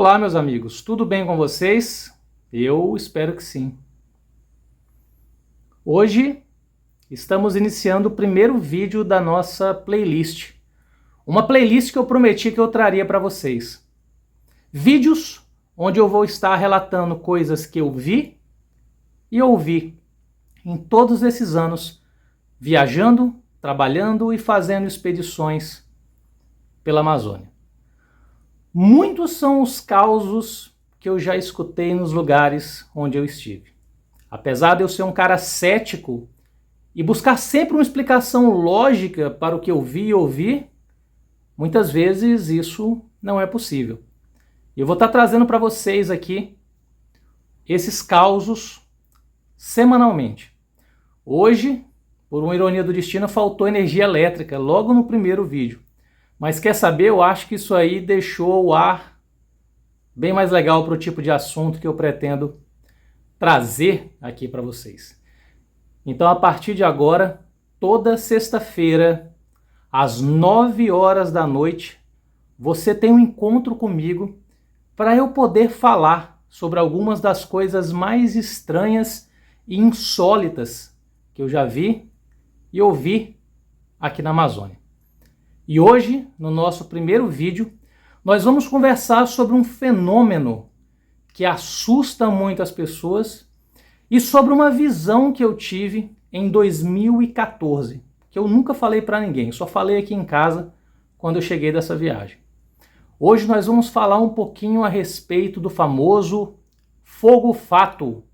Olá, meus amigos, tudo bem com vocês? Eu espero que sim. Hoje estamos iniciando o primeiro vídeo da nossa playlist. Uma playlist que eu prometi que eu traria para vocês. Vídeos onde eu vou estar relatando coisas que eu vi e ouvi em todos esses anos, viajando, trabalhando e fazendo expedições pela Amazônia. Muitos são os causos que eu já escutei nos lugares onde eu estive. Apesar de eu ser um cara cético e buscar sempre uma explicação lógica para o que eu vi e ouvi, muitas vezes isso não é possível. E eu vou estar trazendo para vocês aqui esses causos semanalmente. Hoje, por uma ironia do destino, faltou energia elétrica logo no primeiro vídeo. Mas quer saber? Eu acho que isso aí deixou o ar bem mais legal para o tipo de assunto que eu pretendo trazer aqui para vocês. Então, a partir de agora, toda sexta-feira, às 9 horas da noite, você tem um encontro comigo para eu poder falar sobre algumas das coisas mais estranhas e insólitas que eu já vi e ouvi aqui na Amazônia. E hoje, no nosso primeiro vídeo, nós vamos conversar sobre um fenômeno que assusta muitas pessoas e sobre uma visão que eu tive em 2014, que eu nunca falei para ninguém, só falei aqui em casa quando eu cheguei dessa viagem. Hoje nós vamos falar um pouquinho a respeito do famoso fogo fato,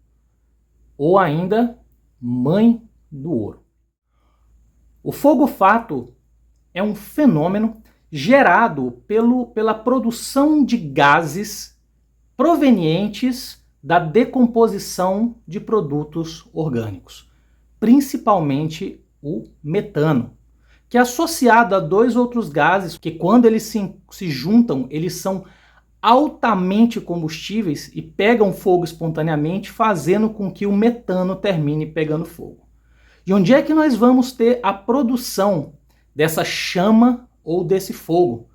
ou ainda mãe do ouro. O fogo fato é um fenômeno gerado pela produção de gases provenientes da decomposição de produtos orgânicos, principalmente o metano, que é associado a dois outros gases que, quando eles se juntam, eles são altamente combustíveis e pegam fogo espontaneamente, fazendo com que o metano termine pegando fogo. E onde é que nós vamos ter a produção dessa chama ou desse fogo?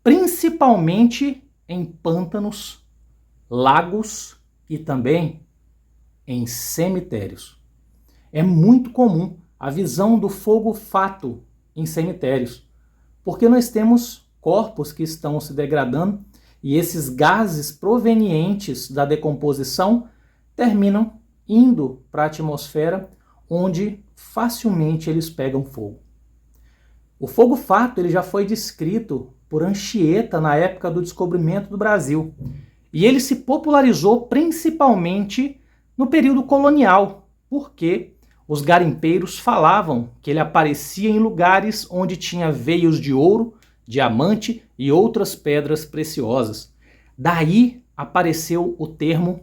Principalmente em pântanos, lagos e também em cemitérios. É muito comum a visão do fogo fato em cemitérios, porque nós temos corpos que estão se degradando e esses gases provenientes da decomposição terminam indo para a atmosfera, onde facilmente eles pegam fogo. O fogo fato ele já foi descrito por Anchieta na época do descobrimento do Brasil. E ele se popularizou principalmente no período colonial, porque os garimpeiros falavam que ele aparecia em lugares onde tinha veios de ouro, diamante e outras pedras preciosas. Daí apareceu o termo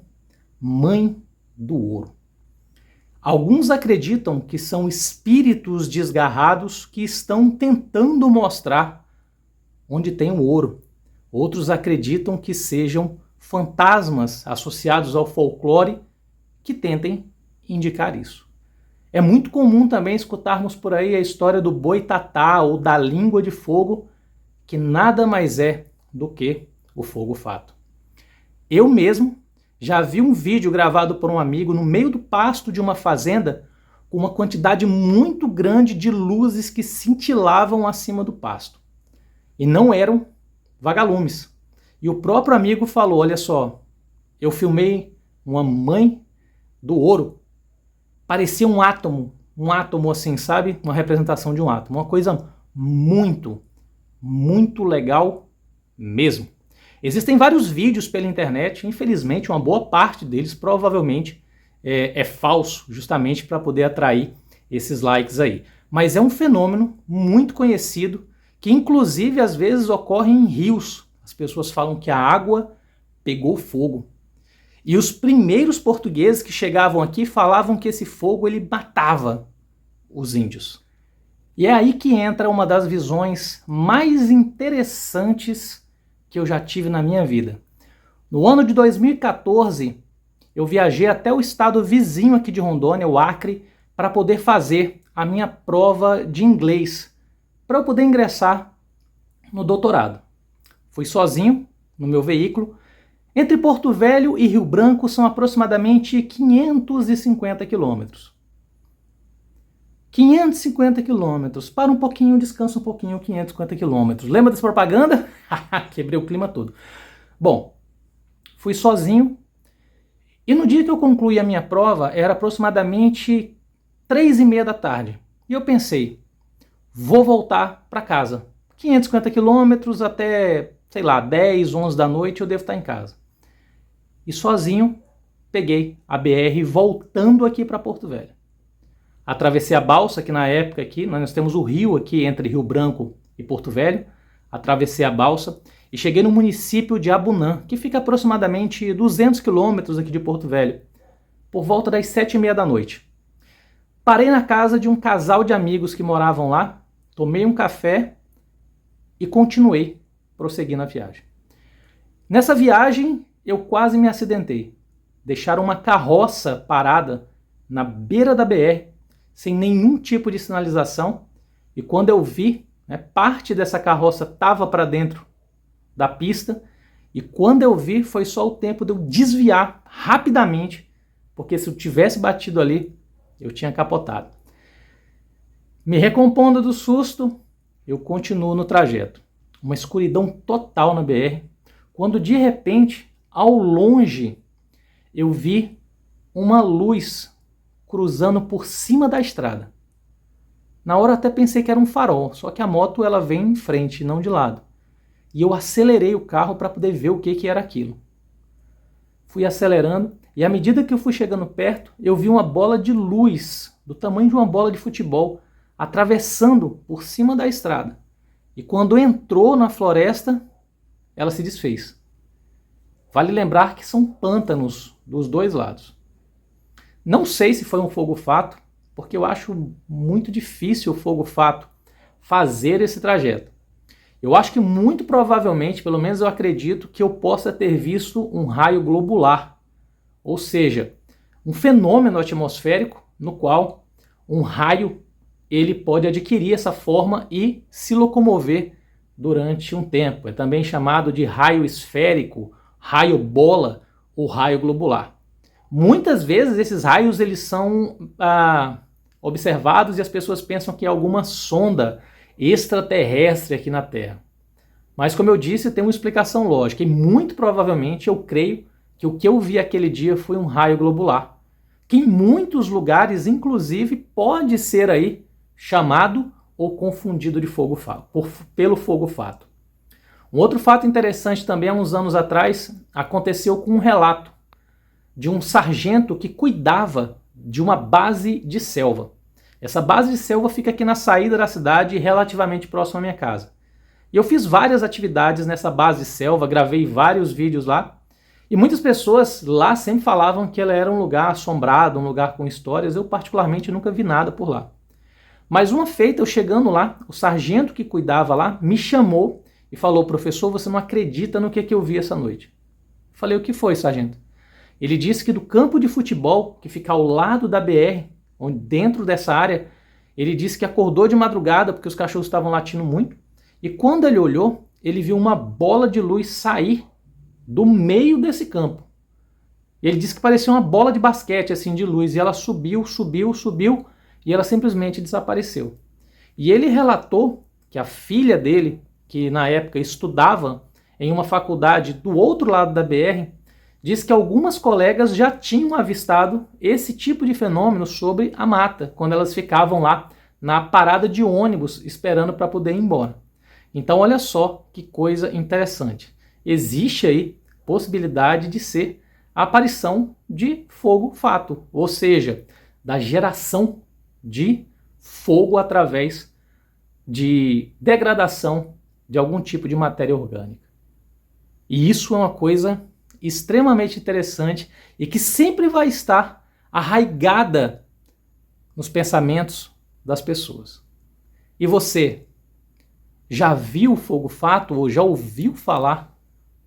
mãe do ouro. Alguns acreditam que são espíritos desgarrados que estão tentando mostrar onde tem o ouro. Outros acreditam que sejam fantasmas associados ao folclore que tentem indicar isso. É muito comum também escutarmos por aí a história do boitatá ou da língua de fogo, que nada mais é do que o fogo fato. Eu mesmo já vi um vídeo gravado por um amigo no meio do pasto de uma fazenda com uma quantidade muito grande de luzes que cintilavam acima do pasto. E não eram vagalumes. E o próprio amigo falou, olha só, eu filmei uma mãe do ouro. Parecia um átomo assim, sabe? Uma representação de um átomo. Uma coisa muito, muito legal mesmo. Existem vários vídeos pela internet, infelizmente uma boa parte deles provavelmente é falso, justamente para poder atrair esses likes aí. Mas é um fenômeno muito conhecido, que inclusive às vezes ocorre em rios. As pessoas falam que a água pegou fogo. E os primeiros portugueses que chegavam aqui falavam que esse fogo ele matava os índios. E é aí que entra uma das visões mais interessantes que eu já tive na minha vida. No ano de 2014, eu viajei até o estado vizinho aqui de Rondônia, o Acre, para poder fazer a minha prova de inglês, para eu poder ingressar no doutorado. Fui sozinho, no meu veículo, Entre Porto Velho e Rio Branco são aproximadamente 550 quilômetros. 550 quilômetros. Para um pouquinho, descansa um pouquinho, 550 quilômetros. Lembra dessa propaganda? Quebrei o clima todo. Bom, fui sozinho. E no dia que eu concluí a minha prova, era aproximadamente 3h30 da tarde. E eu pensei, vou voltar para casa. 550 quilômetros até, sei lá, 10, 11 da noite eu devo estar em casa. E sozinho, peguei a BR voltando aqui para Porto Velho. Atravessei a balsa, que na época aqui, nós temos o rio aqui entre Rio Branco e Porto Velho. Atravessei a balsa e cheguei no município de Abunã, que fica aproximadamente 200 quilômetros aqui de Porto Velho, por volta das 7h30 da noite. Parei na casa de um casal de amigos que moravam lá, tomei um café e continuei prosseguindo a viagem. Nessa viagem, eu quase me acidentei. Deixaram uma carroça parada na beira da BR, sem nenhum tipo de sinalização, e quando eu vi, parte dessa carroça estava para dentro da pista, e quando eu vi, foi só o tempo de eu desviar rapidamente, porque se eu tivesse batido ali, eu tinha capotado. Me recompondo do susto, eu continuo no trajeto. Uma escuridão total na BR, quando de repente, ao longe, eu vi uma luz cruzando por cima da estrada. Na hora até pensei que era um farol, só que a moto ela vem em frente, não de lado. E eu acelerei o carro para poder ver o que era aquilo. Fui acelerando e à medida que eu fui chegando perto, eu vi uma bola de luz, do tamanho de uma bola de futebol, atravessando por cima da estrada. E quando entrou na floresta, ela se desfez. Vale lembrar que são pântanos dos dois lados. Não sei se foi um fogo-fato, porque eu acho muito difícil o fogo-fato fazer esse trajeto. Eu acho que muito provavelmente, pelo menos eu acredito, que eu possa ter visto um raio globular. Ou seja, um fenômeno atmosférico no qual um raio ele pode adquirir essa forma e se locomover durante um tempo. É também chamado de raio esférico, raio bola ou raio globular. Muitas vezes esses raios eles são observados e as pessoas pensam que é alguma sonda extraterrestre aqui na Terra. Mas como eu disse, tem uma explicação lógica e muito provavelmente eu creio que o que eu vi aquele dia foi um raio globular, que em muitos lugares, inclusive, pode ser aí chamado ou confundido de pelo fogo-fato. Um outro fato interessante também, há uns anos atrás, aconteceu com um relato de um sargento que cuidava de uma base de selva. Essa base de selva fica aqui na saída da cidade, relativamente próximo à minha casa. E eu fiz várias atividades nessa base de selva, gravei vários vídeos lá, e muitas pessoas lá sempre falavam que ela era um lugar assombrado, um lugar com histórias. Eu particularmente nunca vi nada por lá. Mas uma feita, eu chegando lá, o sargento que cuidava lá me chamou e falou: professor, você não acredita no que eu vi essa noite. Eu falei: o que foi, sargento? Ele disse que do campo de futebol, que fica ao lado da BR, onde dentro dessa área, ele disse que acordou de madrugada porque os cachorros estavam latindo muito, e quando ele olhou, ele viu uma bola de luz sair do meio desse campo. Ele disse que parecia uma bola de basquete assim de luz, e ela subiu, e ela simplesmente desapareceu. E ele relatou que a filha dele, que na época estudava em uma faculdade do outro lado da BR, diz que algumas colegas já tinham avistado esse tipo de fenômeno sobre a mata, quando elas ficavam lá na parada de ônibus esperando para poder ir embora. Então olha só que coisa interessante. Existe aí possibilidade de ser a aparição de fogo-fato, ou seja, da geração de fogo através de degradação de algum tipo de matéria orgânica. E isso é uma coisa extremamente interessante e que sempre vai estar arraigada nos pensamentos das pessoas. E você já viu o fogo-fato ou já ouviu falar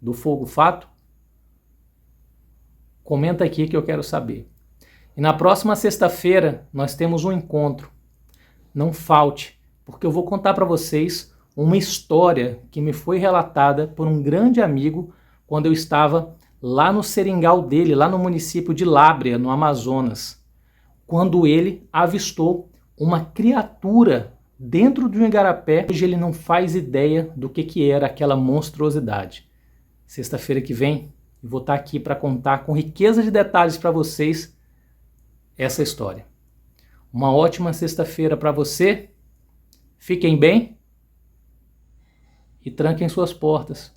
do fogo-fato? Comenta aqui que eu quero saber. E na próxima sexta-feira nós temos um encontro. Não falte, porque eu vou contar para vocês uma história que me foi relatada por um grande amigo quando eu estava lá no seringal dele, lá no município de Lábrea, no Amazonas, quando ele avistou uma criatura dentro de um igarapé. Hoje ele não faz ideia do que era aquela monstruosidade. Sexta-feira que vem eu vou estar aqui para contar com riqueza de detalhes para vocês essa história. Uma ótima sexta-feira para você. Fiquem bem e tranquem suas portas.